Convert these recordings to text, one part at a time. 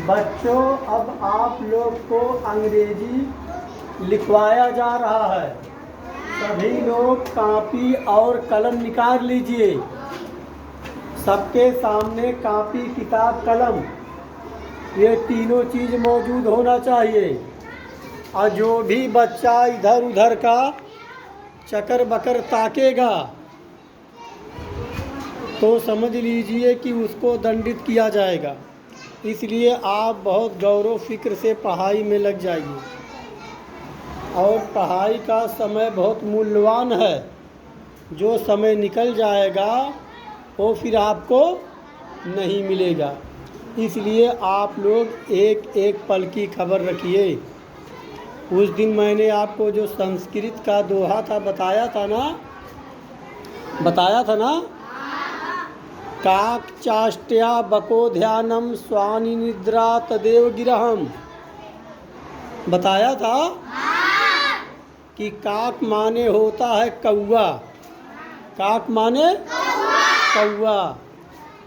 बच्चों, अब आप लोग को अंग्रेजी लिखवाया जा रहा है। सभी लोग कॉपी और कलम निकाल लीजिए। सबके सामने कॉपी, किताब, कलम, ये तीनों चीज़ मौजूद होना चाहिए। और जो भी बच्चा इधर उधर का चकर बकर ताकेगा तो समझ लीजिए कि उसको दंडित किया जाएगा। इसलिए आप बहुत गौर फिक्र से पढ़ाई में लग जाइए। और पढ़ाई का समय बहुत मूल्यवान है। जो समय निकल जाएगा वो फिर आपको नहीं मिलेगा। इसलिए आप लोग एक एक पल की खबर रखिए। उस दिन मैंने आपको जो संस्कृत का दोहा था बताया था ना, काक चाष्ट्या बको ध्यानम स्वानि निद्रा तदेव गिरहम। बताया था कि काक माने होता है कौआ। काक माने कौआ।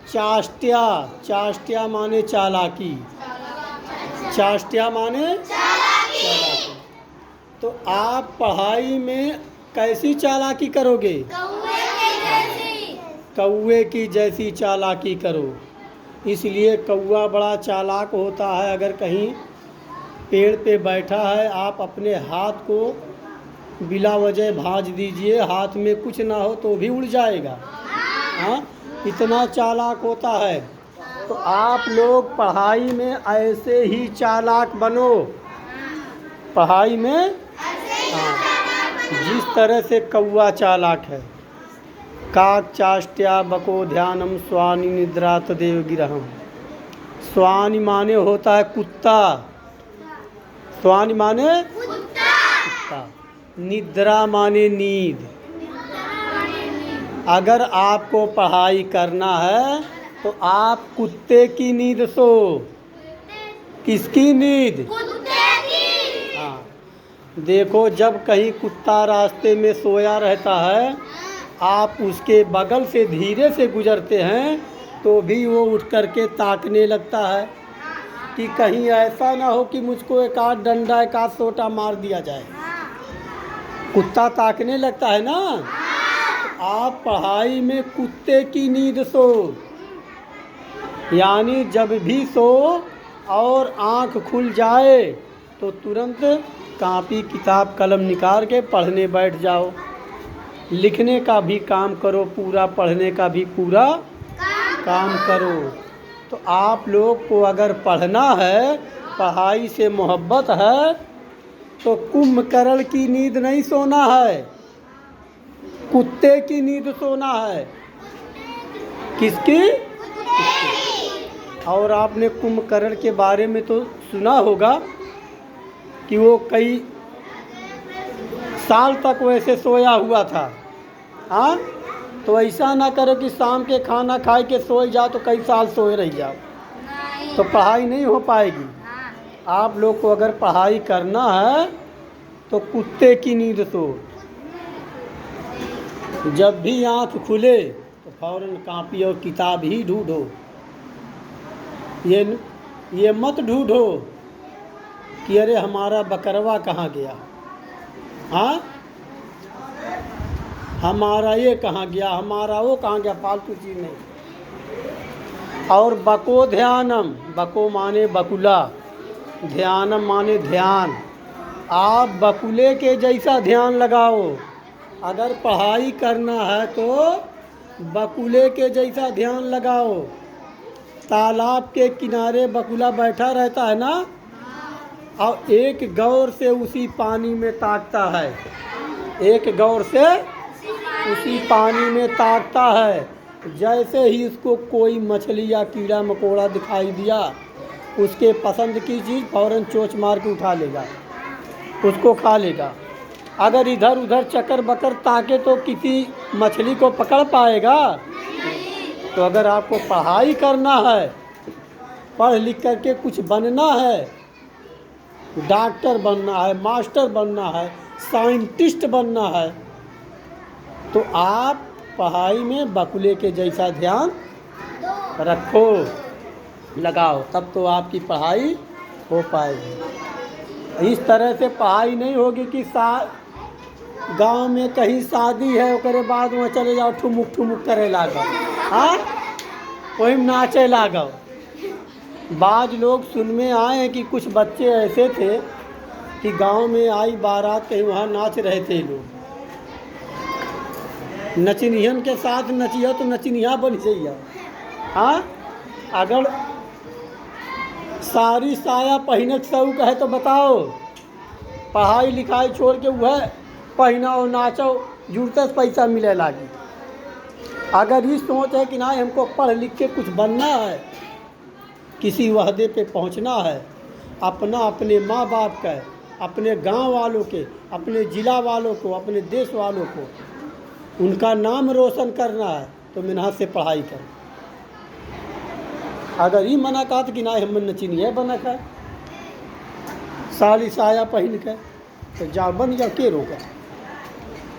चाष्ट्या माने चालाकी। चाष्ट्या माने चालाकी। तो आप पढ़ाई में कैसी चालाकी करोगे? कौए की जैसी चालाकी करो। इसलिए कौआ बड़ा चालाक होता है। अगर कहीं पेड़ पे बैठा है, आप अपने हाथ को बिला वजह भांज दीजिए, हाथ में कुछ ना हो तो भी उड़ जाएगा। हाँ, इतना चालाक होता है। तो आप लोग पढ़ाई में ऐसे ही चालाक बनो। पढ़ाई में जिस तरह से कौआ चालाक है। काक चाष्ट्या बको ध्यानम स्वानि निद्रा तदेव गिरहम। स्वानि माने होता है कुत्ता। स्वानि माने कुत्ता। निद्रा माने नींद। अगर आपको पढ़ाई करना है तो आप कुत्ते की नींद सो। किसकी नींद? हाँ, देखो, जब कहीं कुत्ता रास्ते में सोया रहता है, आप उसके बगल से धीरे से गुजरते हैं तो भी वो उठ करके ताकने लगता है कि कहीं ऐसा ना हो कि मुझको एक आध डंडा, एक आध सोटा मार दिया जाए। कुत्ता ताकने लगता है ना। आप पढ़ाई में कुत्ते की नींद सो। यानी जब भी सो और आँख खुल जाए तो तुरंत कॉपी, किताब, कलम निकाल के पढ़ने बैठ जाओ। लिखने का भी काम करो पूरा, पढ़ने का भी पूरा काम करो। तो आप लोग को अगर पढ़ना है, पढ़ाई से मोहब्बत है, तो कुंभकर्ण की नींद नहीं सोना है, कुत्ते की नींद सोना है। किसकी? और आपने कुंभकर्ण के बारे में तो सुना होगा कि वो कई साल तक वैसे सोया हुआ था। हाँ, तो ऐसा ना करो कि शाम के खाना खाए के सोए जाओ तो कई साल सोए रह जाओ, तो पढ़ाई नहीं हो पाएगी। आप लोग को अगर पढ़ाई करना है तो कुत्ते की नींद सो। जब भी आँख खुले तो फौरन कॉपी और किताब ही ढूंढो। ये मत ढूंढो कि अरे हमारा बकरवा कहाँ गया, हाँ, हमारा ये कहाँ गया, हमारा वो कहाँ गया, फालतू चीज़ नहीं। और बको ध्यानम, बको माने बकुला, ध्यानम माने ध्यान। आप बकुले के जैसा ध्यान लगाओ। अगर पढ़ाई करना है तो बकुले के जैसा ध्यान लगाओ। तालाब के किनारे बकुला बैठा रहता है ना, और एक गौर से उसी पानी में ताकता है। एक गौर से उसी पानी में ताकता है। जैसे ही उसको कोई मछली या कीड़ा मकोड़ा दिखाई दिया, उसके पसंद की चीज़ फौरन चोंच मार के उठा लेगा, उसको खा लेगा। अगर इधर उधर चक्कर बकर ताके तो किसी मछली को पकड़ पाएगा? तो अगर आपको पढ़ाई करना है, पढ़ लिख करके कुछ बनना है, डॉक्टर बनना है, मास्टर बनना है, साइंटिस्ट बनना है, तो आप पढ़ाई में बकुले के जैसा ध्यान रखो। लगाओ, तब तो आपकी पढ़ाई हो पाएगी। इस तरह से पढ़ाई नहीं होगी कि गांव में कहीं शादी है उसके बाद वहाँ चले जाओ ठुमुक ठुमुक करे लागो, हाँ वही नाचे लागो। बाज लोग सुन में आए हैं कि कुछ बच्चे ऐसे थे कि गांव में आई बारात कहीं वहाँ नाच रहे थे लोग। नचनियन के साथ नचिया तो नचनिया बन जाइए। हाँ, अगर साड़ी साया पहने शौक है तो बताओ, पढ़ाई लिखाई छोड़ के वह पहनाओ नाचो, जुड़ते से पैसा मिले लागी। अगर ये सोच है कि ना हमको पढ़ लिख के कुछ बनना है, किसी वहदे पे पहुंचना है, अपना अपने माँ बाप का, अपने गांव वालों के, अपने ज़िला वालों को, अपने देश वालों को उनका नाम रोशन करना है तो मेहनत से पढ़ाई कर। अगर ये मना कहा कि ना हम नचनिया बना कर साड़ी साया पहन कर तो जाओ बन जाओ, के रोका।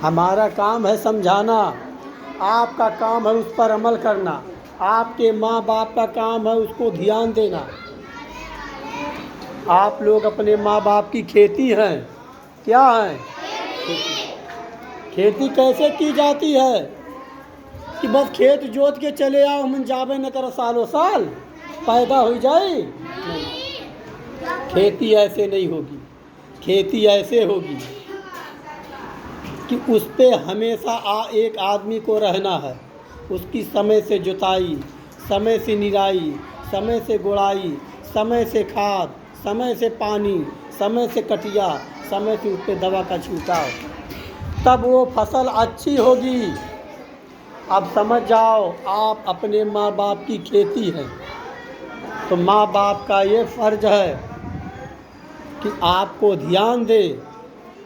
हमारा काम है समझाना, आपका काम है उस पर अमल करना, आपके माँ बाप का काम है उसको ध्यान देना। आप लोग अपने माँ बाप की खेती हैं, क्या है खेती कैसे की जाती है कि बस खेत जोत के चले आओ, हम जावे न करो सालों साल पैदा हो जाए। खेती ऐसे नहीं होगी, खेती ऐसे होगी कि उस पे हमेशा एक आदमी को रहना है, उसकी समय से जुताई, समय से निराई, समय से गुड़ाई, समय से खाद, समय से पानी, समय से कटिया, समय से उस पर दवा का छिड़काव, तब वो फसल अच्छी होगी। अब समझ जाओ, आप अपने माँ बाप की खेती है तो माँ बाप का ये फ़र्ज है कि आपको ध्यान दे,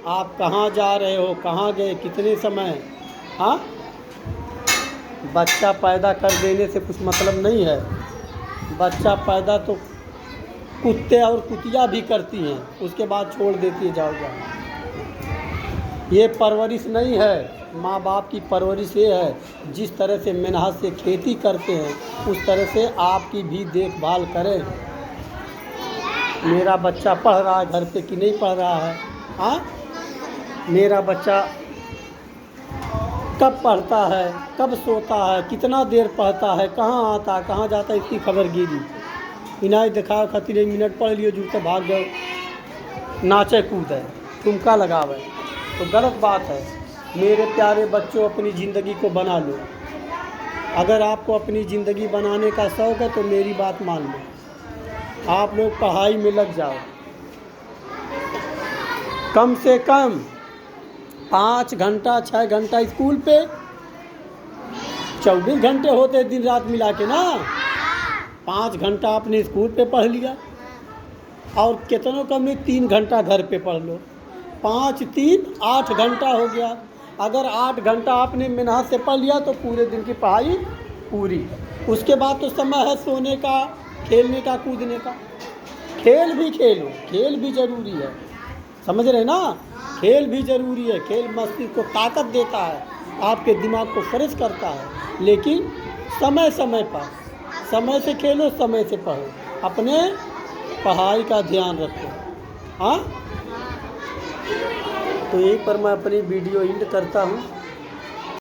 आप कहाँ जा रहे हो, कहाँ गए, कितने समय। हाँ, बच्चा पैदा कर देने से कुछ मतलब नहीं है। बच्चा पैदा तो कुत्ते और कुतिया भी करती हैं, उसके बाद छोड़ देती है, जाओ जाओ। ये परवरिश नहीं है, माँ बाप की परवरिश ये है जिस तरह से मेहनत से खेती करते हैं उस तरह से आपकी भी देखभाल करें। मेरा बच्चा पढ़ रहा है घर पे कि नहीं पढ़ रहा है, हाँ, मेरा बच्चा कब पढ़ता है, कब सोता है, कितना देर पढ़ता है, कहाँ आता है, कहाँ जाता है, इसकी खबर गिरी। इनाय दिखाओ खातिर 1 मिनट पढ़ लियो, जुड़ते भाग जाओ, नाचे कूदे, ठुमका लगावे, तो गलत बात है। मेरे प्यारे बच्चों, अपनी ज़िंदगी को बना लो। अगर आपको अपनी ज़िंदगी बनाने का शौक़ है तो मेरी बात मान लो, आप लोग पढ़ाई में लग जाओ। कम से कम 5 घंटा 6 घंटा स्कूल पे, 24 घंटे होते दिन रात मिला के ना, 5 घंटा आपने स्कूल पे पढ़ लिया और कितनों कम में 3 घंटा घर पे पढ़ लो, 5 3 8 घंटा हो गया। अगर 8 घंटा आपने मेहनत से पढ़ लिया तो पूरे दिन की पढ़ाई पूरी। उसके बाद तो समय है सोने का, खेलने का, कूदने का। खेल भी खेलो, खेल भी ज़रूरी है, समझ रहे ना, खेल भी ज़रूरी है। खेल मस्तिष्क को ताकत देता है, आपके दिमाग को फ्रेश करता है, लेकिन समय समय पर, समय से खेलो, समय से पढ़ो, अपने पढ़ाई का ध्यान रखो। हाँ, तो यहीं पर मैं अपनी वीडियो एंड करता हूँ।